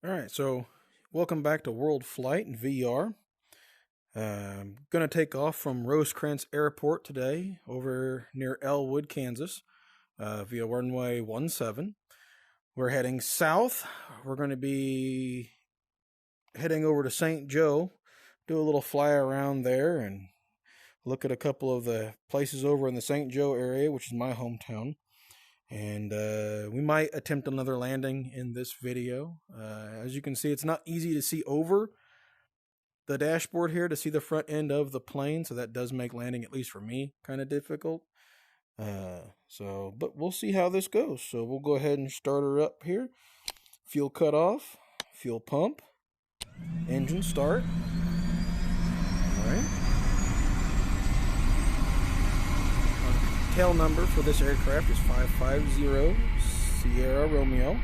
Alright, so welcome back to World Flight in VR. I'm going to take off from Rosecrans Airport today over near Elwood, Kansas, via runway 17. We're heading south. We're going to be heading over to St. Joe, do a little fly around there and look at a couple of the places over in the St. Joe area, which is my hometown. And we might attempt another landing in this video. As you can see, it's not easy to see over the dashboard here to see the front end of the plane, so that does make landing, at least for me, kind of difficult. But we'll see how this goes. So we'll go ahead and start her up here. Fuel cut off, fuel pump, engine start. All right. Tail number for this aircraft is 550 Sierra Romeo.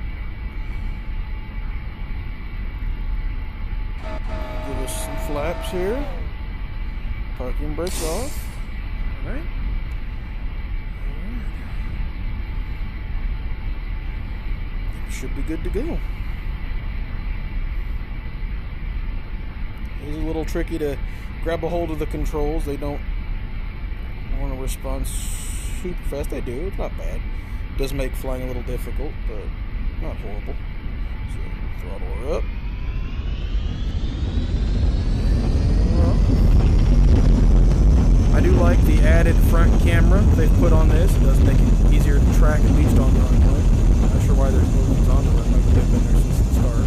Give us some flaps here. Parking brakes off. Alright. Should be good to go. It is a little tricky to grab a hold of the controls. They don't want to respond super fast. They do. It's not bad. It does make flying a little difficult, but not horrible. So throttle her up. I do like the added front camera they've put on this. It does make it easier to track, at least on the runway. I'm not sure why there's no ones on the runway, but they've been there since the start.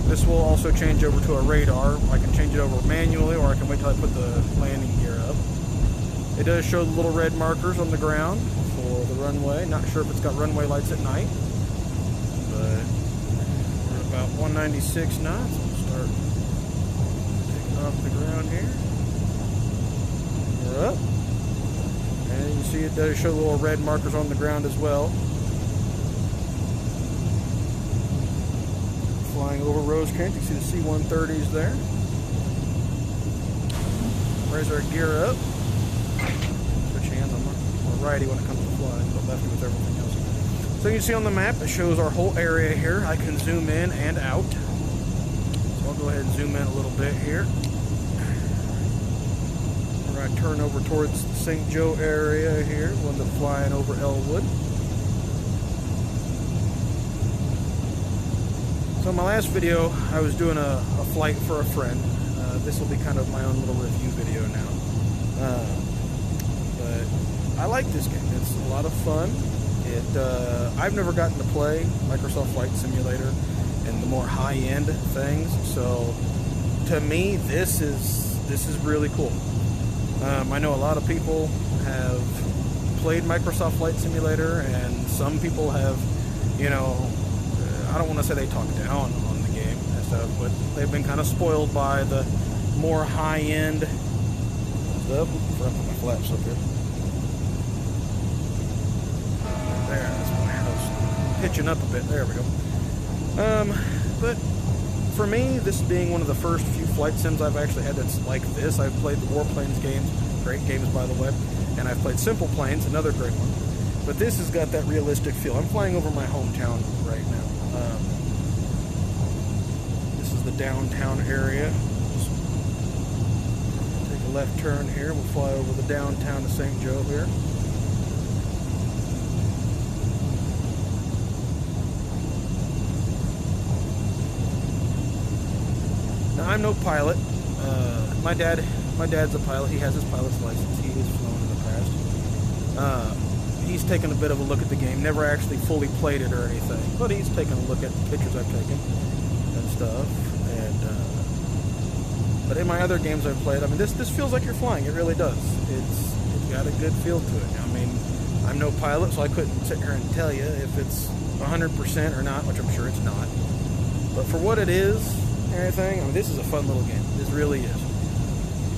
This will also change over to a radar. I can change it over manually, or I can wait till I put the landing gear up. It does show the little red markers on the ground for the runway. Not sure if it's got runway lights at night, but we're at about 196 knots. We'll start taking off the ground here. We're up. And you can see it does show the little red markers on the ground as well. Flying over Rosecrans, you can see the C-130s there. Raise our gear up. Switch hands, I'm a righty when it comes to flying, but lefty with everything else. So you can see on the map, it shows our whole area here. I can zoom in and out. So I'll go ahead and zoom in a little bit here. We're going to turn over towards the St. Joe area here. We'll end up flying over Elwood. So in my last video, I was doing a flight for a friend. This will be kind of my own little review video now. But I like this game. It's a lot of fun. I've never gotten to play Microsoft Flight Simulator and the more high-end things. So to me, this is really cool. I know a lot of people have played Microsoft Flight Simulator, and some people have, I don't want to say they talk down on the game and stuff, but they've been kind of spoiled by the more high-end stuff. Put my flaps up here. There, that's my house. Pitching up a bit. There we go. But for me, this being one of the first few flight sims I've actually had that's like this. I've played the Warplanes games, great games by the way, and I've played Simple Planes, another great one. But this has got that realistic feel. I'm flying over my hometown right now. This is the downtown area. Just take a left turn here. We'll fly over the downtown of St. Joe here. Now, I'm no pilot. My dad's a pilot. He has his pilot's license. He has flown in the past. He's taken a bit of a look at the game. Never actually fully played it or anything, but he's taken a look at the pictures I've taken and stuff. But in my other games I've played, I mean, this feels like you're flying. It really does. It's got a good feel to it. I mean, I'm no pilot, so I couldn't sit here and tell you if it's 100% or not, which I'm sure it's not. But for what it is, everything, I mean, this is a fun little game. This really is.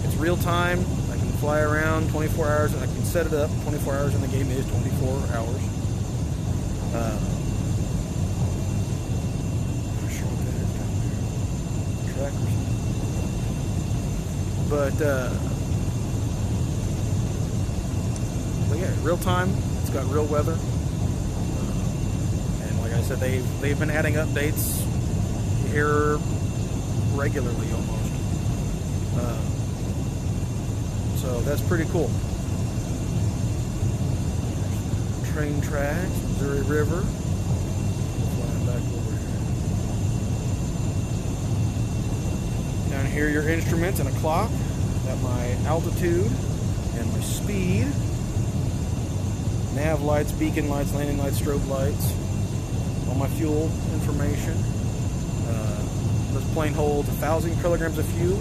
It's real time. I can fly around 24 hours. I can set it up 24 hours, and the game is 24 hours. Not sure what that is down there. Trackers. But yeah, real time. It's got real weather, and like I said, they've been adding updates error regularly almost. So that's pretty cool. Train tracks, Missouri River. Flying back over here. Down here, your instruments and a clock. Got my altitude and my speed. Nav lights, beacon lights, landing lights, strobe lights. All my fuel information. This plane holds 1,000 kilograms of fuel,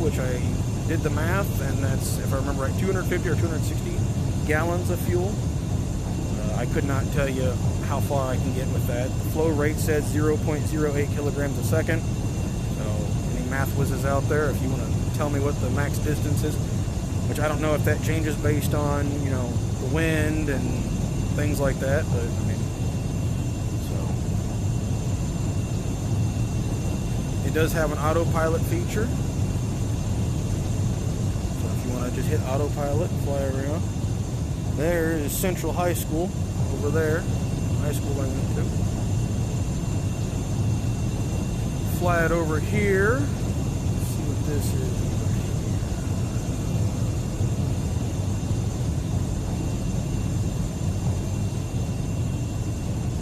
which I did the math, and that's, if I remember right, 250 or 260 gallons of fuel. I could not tell you how far I can get with that. The flow rate says 0.08 kilograms a second. So any math whizzes out there, if you want to tell me what the max distance is, which I don't know if that changes based on, you know, the wind and things like that, but I mean, it does have an autopilot feature. So if you want to just hit autopilot and fly around. There is Central High School over there. High school I went to. Fly it over here. Let's see what this is over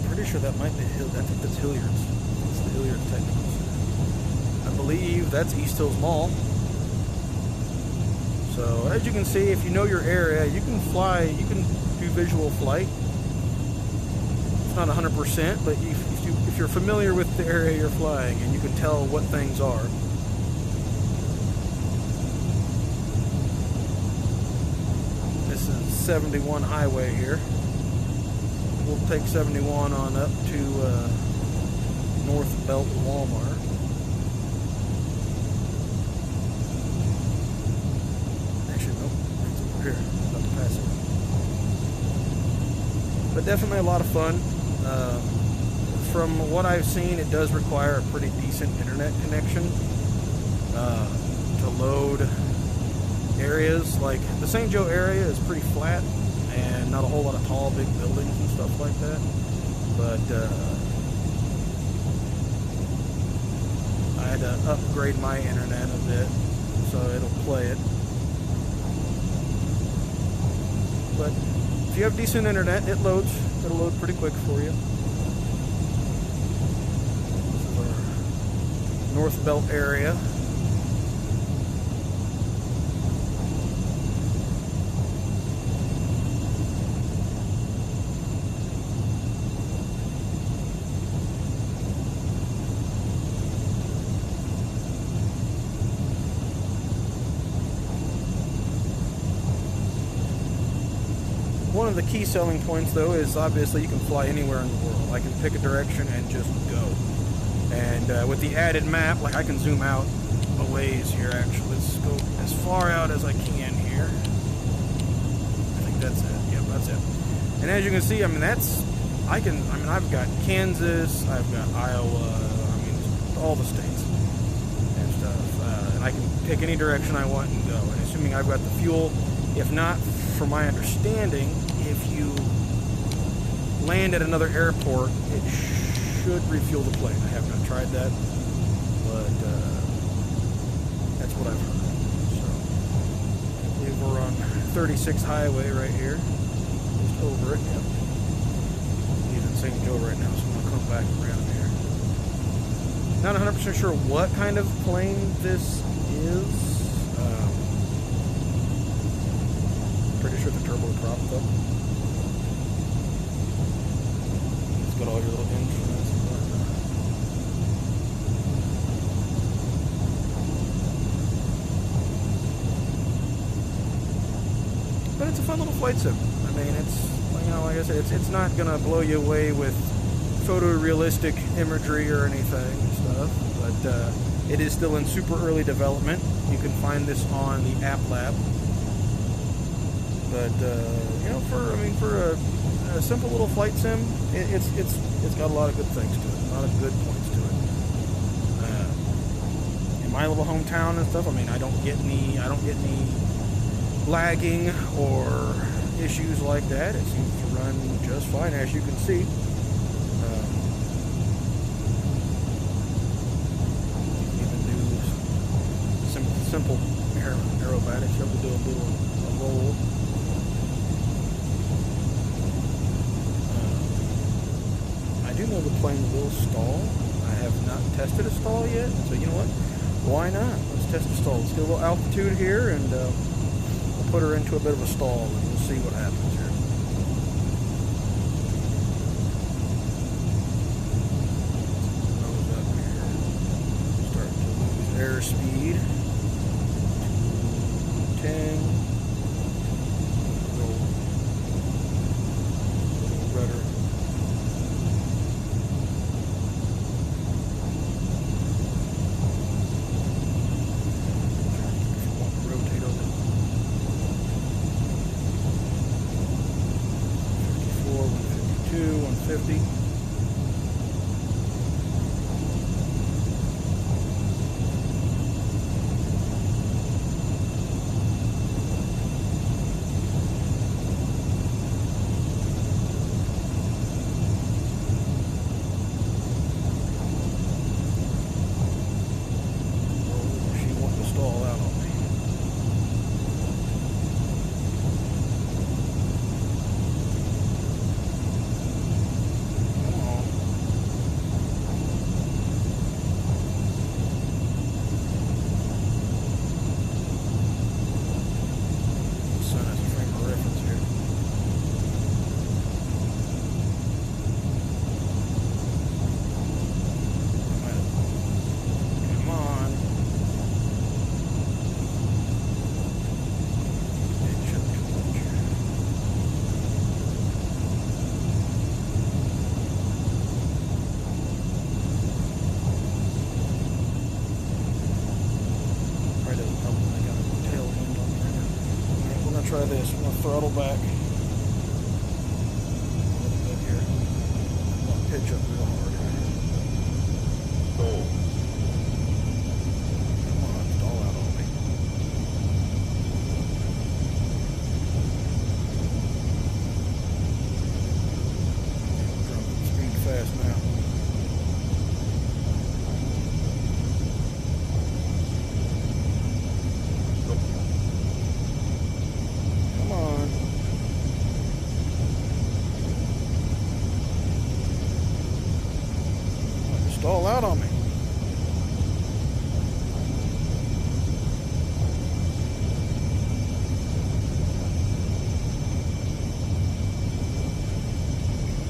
here. Pretty sure that might be Hill. I think that's Hilliard's. It's the Hilliard Technical Center. I believe that's East Hills Mall. So as you can see, if you know your area, you can fly, you can do visual flight. It's not 100%, but if you're familiar with the area you're flying and you can tell what things are. This is 71 highway here. We'll take 71 on up to North Belt Walmart. Here, about to pass it. But definitely a lot of fun. From what I've seen, it does require a pretty decent internet connection to load areas. Like the St. Joe area is pretty flat and not a whole lot of tall, big buildings and stuff like that. But I had to upgrade my internet a bit so it'll play it. But if you have decent internet, it loads. It'll load pretty quick for you. This is our North Belt area. One of the key selling points, though, is obviously you can fly anywhere in the world. I can pick a direction and just go. And with the added map, like I can zoom out a ways here, actually. Let's go as far out as I can here. I think that's it. Yep, that's it. And as you can see, I mean, I've got Kansas, I've got Iowa, I mean, all the states and stuff. And I can pick any direction I want and go. And assuming I've got the fuel, if not, from my understanding, if you land at another airport, it should refuel the plane. I have not tried that, but that's what I've heard. So I believe we're on 36 highway right here, just over it. Yep. He's in St. Joe right now, so I'm gonna come back around here. Not 100% sure what kind of plane this is. Pretty sure the turboprop though. It's got all your little instruments and whatnot. But it's a fun little flight sim. I mean, it's, you know, like I said, it's not gonna blow you away with photorealistic imagery or anything and stuff, but it is still in super early development. You can find this on the App Lab. But you know, for a simple little flight sim, it's got a lot of good things to it, a lot of good points to it. In my little hometown and stuff, I mean, I don't get any lagging or issues like that. It seems to run just fine, as you can see. do know the plane will stall. I have not tested a stall yet, so you know what? Why not? Let's test a stall. Let's get a little altitude here, and we'll put her into a bit of a stall, and we'll see what happens here. Nose up here. Start to lose airspeed. 10. Little rudder. Rotate over. 54, 152, 150. Try this. I'm gonna throttle back a little bit here. I'm gonna pitch up real hard here. Oh. Come on, stall out on me. Dropping speed fast now. Stall out on me.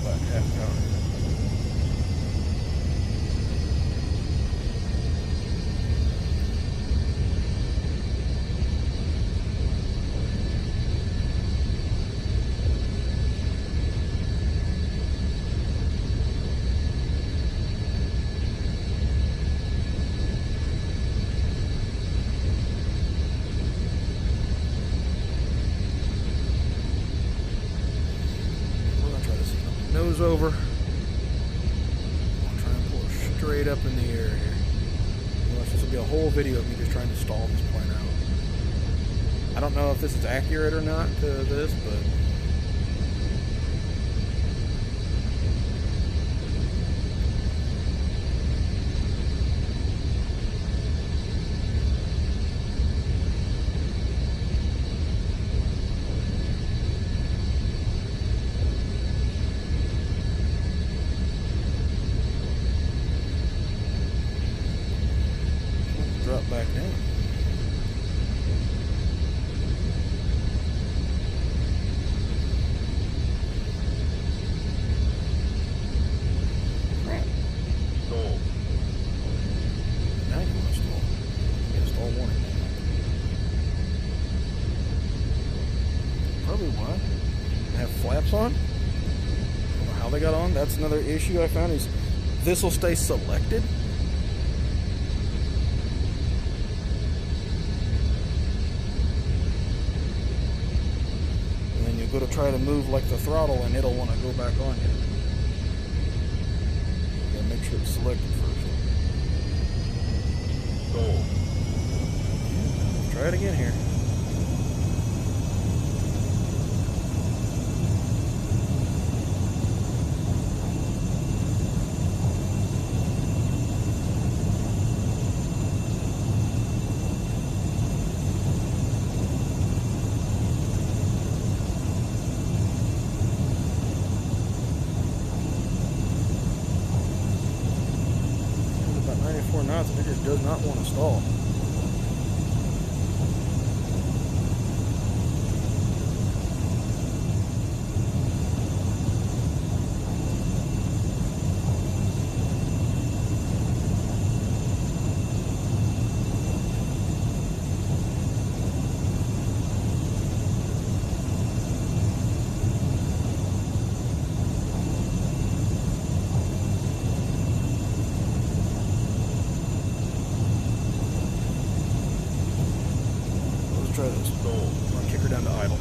Back half power. Nose over. I'll try and pull it straight up in the air here. This will be a whole video of me just trying to stall this plane out. I don't know if this is accurate or not to this, but drop back down. Crap. Stall. Now you want to stall. Get a stall warning. Probably why. They have flaps on. I don't know how they got on. That's another issue I found is this will stay selected. Go to try to move like the throttle and it'll want to go back on you. You gotta make sure it's selected first. Go. Yeah, try it again here. 4 knots and it just does not want to stall. Try this. I'm gonna kick her down to idle.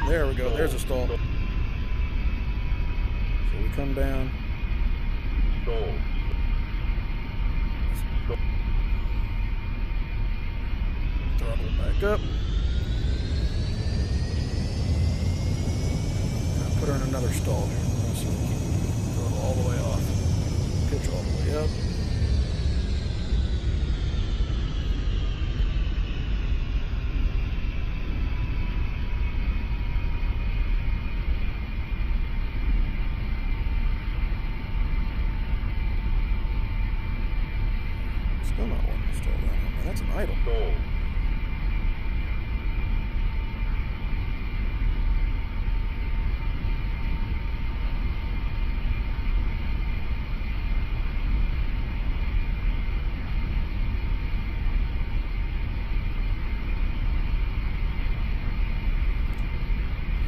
There we go. There's a stall. So we come down. Throttle back up. Now put her in another stall here. So we keep throttle all the way off. Pitch all the way up. Still not wanting to stall down. Man, that's an idle.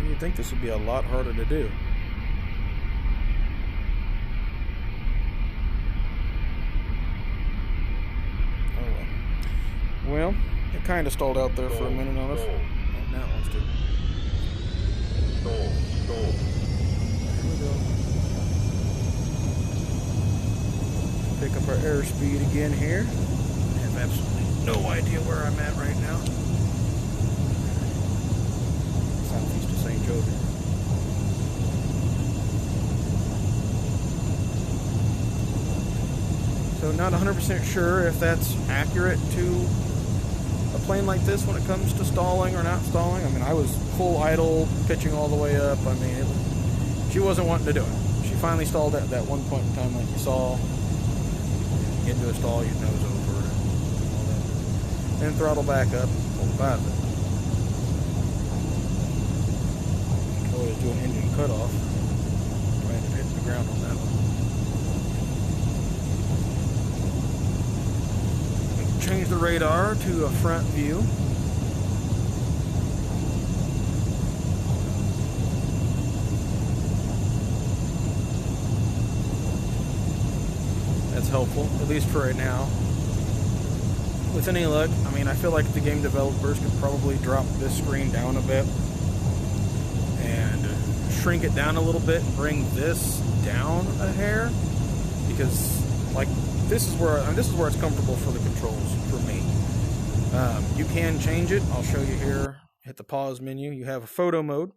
You'd think this would be a lot harder to do. Well, it kind of stalled out there for a minute on us. Oh, now it wants to. There we go. Pick up our airspeed again here. I have absolutely no idea where I'm at right now. Southeast of St. Joseph. So not 100% sure if that's accurate to a plane like this when it comes to stalling or not stalling. I mean, I was full idle, pitching all the way up. I mean, she wasn't wanting to do it. She finally stalled at that one point in time, like you saw. Get into a stall, you nose over and all that. Then throttle back up, pull it out of it. You can always do an engine cutoff. Trying to hit the ground on that one. Change the radar to a front view. That's helpful, at least for right now. With any luck, I mean, I feel like the game developers could probably drop this screen down a bit and shrink it down a little bit and bring this down a hair, because like this is where it's comfortable for the controls for me. You can change it. I'll show you here. Hit the pause menu. You have a photo mode,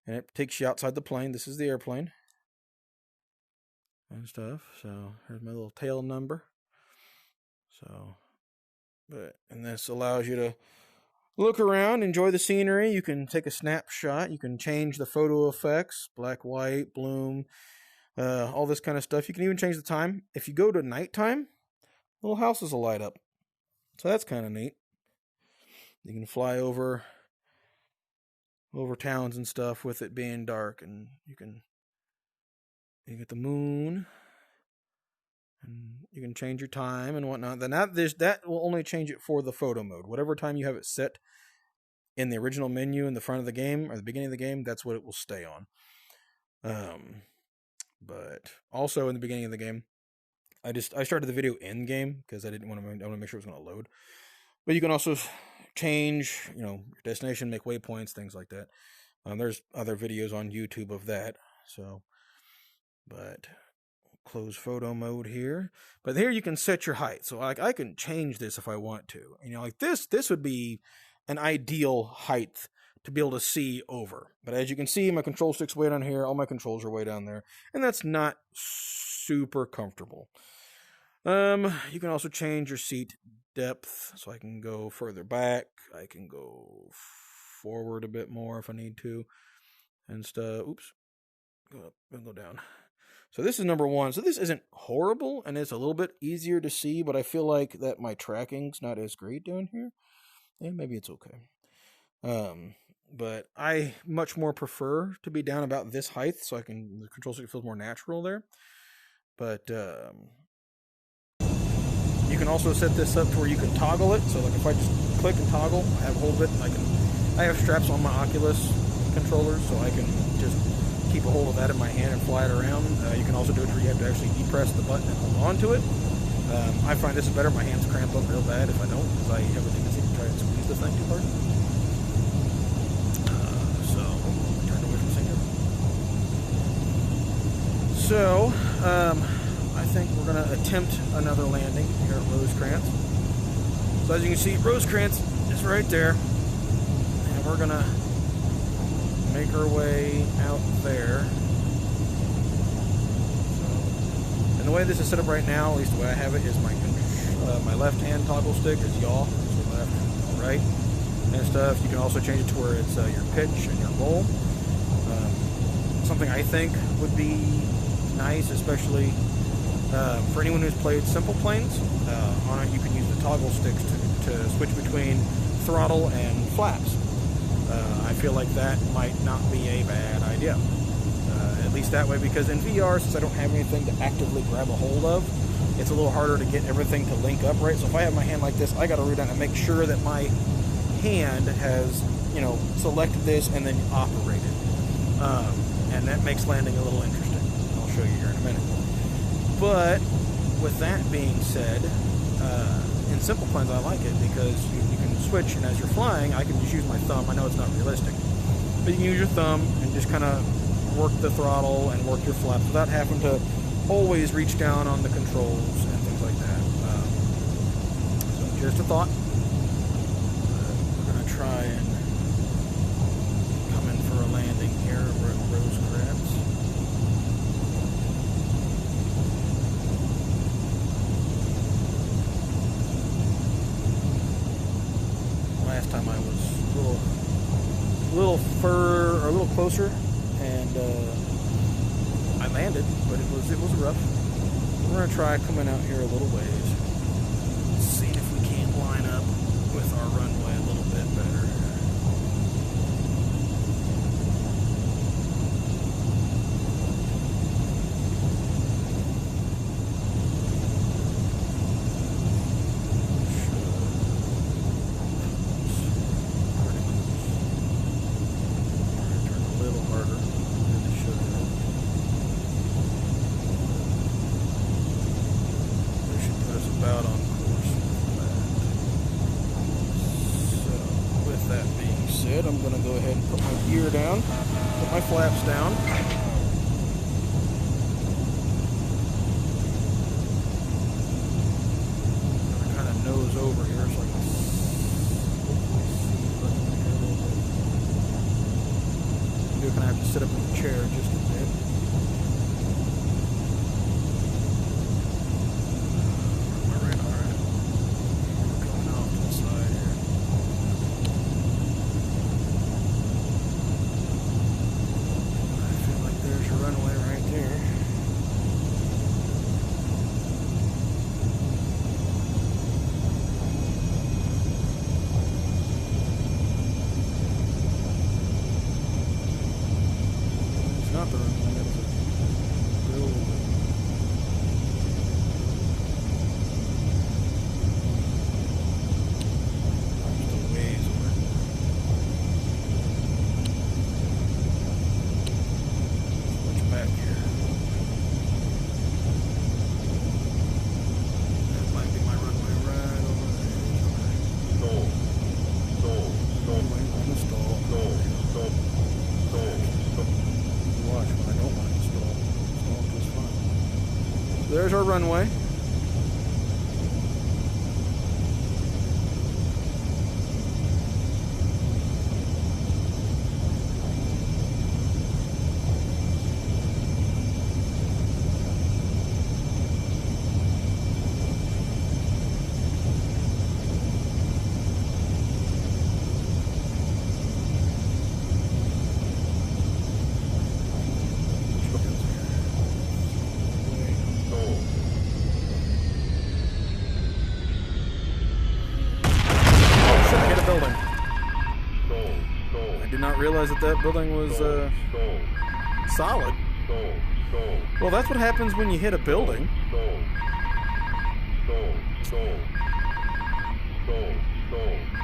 and it takes you outside the plane. This is the airplane and stuff. So here's my little tail number. So, and this allows you to look around, enjoy the scenery. You can take a snapshot. You can change the photo effects, black, white, bloom, all this kind of stuff. You can even change the time. If you go to nighttime, little houses will light up. So that's kind of neat. You can fly over towns and stuff with it being dark, and you get the moon, and you can change your time and whatnot. Then that will only change it for the photo mode. Whatever time you have it set in the original menu in the front of the game or the beginning of the game, that's what it will stay on. But also in the beginning of the game, I started the video in game because I want to make sure it was going to load. But you can also change, your destination, make waypoints, things like that. There's other videos on YouTube of that. So, but close photo mode here. But here you can set your height. So I can change this if I want to. Like this would be an ideal height to be able to see over. But as you can see, my control stick's way down here. All my controls are way down there. And that's not super comfortable. You can also change your seat depth, so I can go further back. I can go forward a bit more if I need to, and stuff. Oops, Go up and go down. So this is number 1. So this isn't horrible, and it's a little bit easier to see, but I feel like that my tracking's not as great down here. Yeah, maybe it's okay. But I much more prefer to be down about this height, so the control stick feels more natural there. But you can also set this up to where you can toggle it. So like if I just click and toggle, I have a hold of it. I have straps on my Oculus controllers, so I can just keep a hold of that in my hand and fly it around. You can also do it where you have to actually depress the button and hold on to it. I find this is better. My hands cramp up real bad if I don't, because I have a tendency to try and squeeze the thing too hard. So, turn away from sinker. So, I think we're going to attempt another landing here at Rosecrans. So as you can see, Rosecrans is right there. And we're going to make our way out there. And the way this is set up right now, at least the way I have it, is my left hand toggle stick is yaw, so left, right, and stuff. You can also change it to where it's your pitch and your roll. Something I think would be nice, especially for anyone who's played simple planes. On it, you can use the toggle sticks to switch between throttle and flaps. I feel like that might not be a bad idea. At least that way, because in VR, since I don't have anything to actively grab a hold of, it's a little harder to get everything to link up right. So if I have my hand like this, I got to reach down and make sure that my hand has, selected this and then operated. And that makes landing a little interesting. I'll show you here in a minute. But with that being said, in simple planes, I like it because you can switch, and as you're flying, I can just use my thumb. I know it's not realistic, but you can use your thumb and just kind of work the throttle and work your flaps without having to always reach down on the controls and things like that. So just a thought. We're going to try and come in for a landing here. We're at Rosecrans. Last time I was a little closer, and I landed, but it was rough. We're gonna try coming out here a little ways, see if we can't line up with our runway a little bit better. I'm going to go ahead and put my gear down, put my flaps down. Kind of nose over here so I can hopefully see here a little bit. I'm going to have to sit up in the chair just a bit. There's our runway. realize that that building was solid. Well, that's what happens when you hit a building.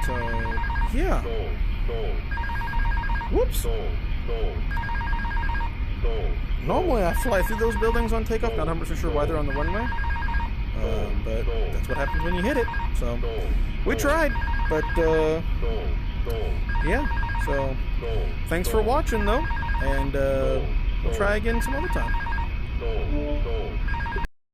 So, yeah. Whoops. Normally I fly through those buildings on takeoff. Not 100% sure why they're on the runway. But that's what happens when you hit it. So, we tried. But, yeah. So, thanks for watching, though. And we'll try again some other time.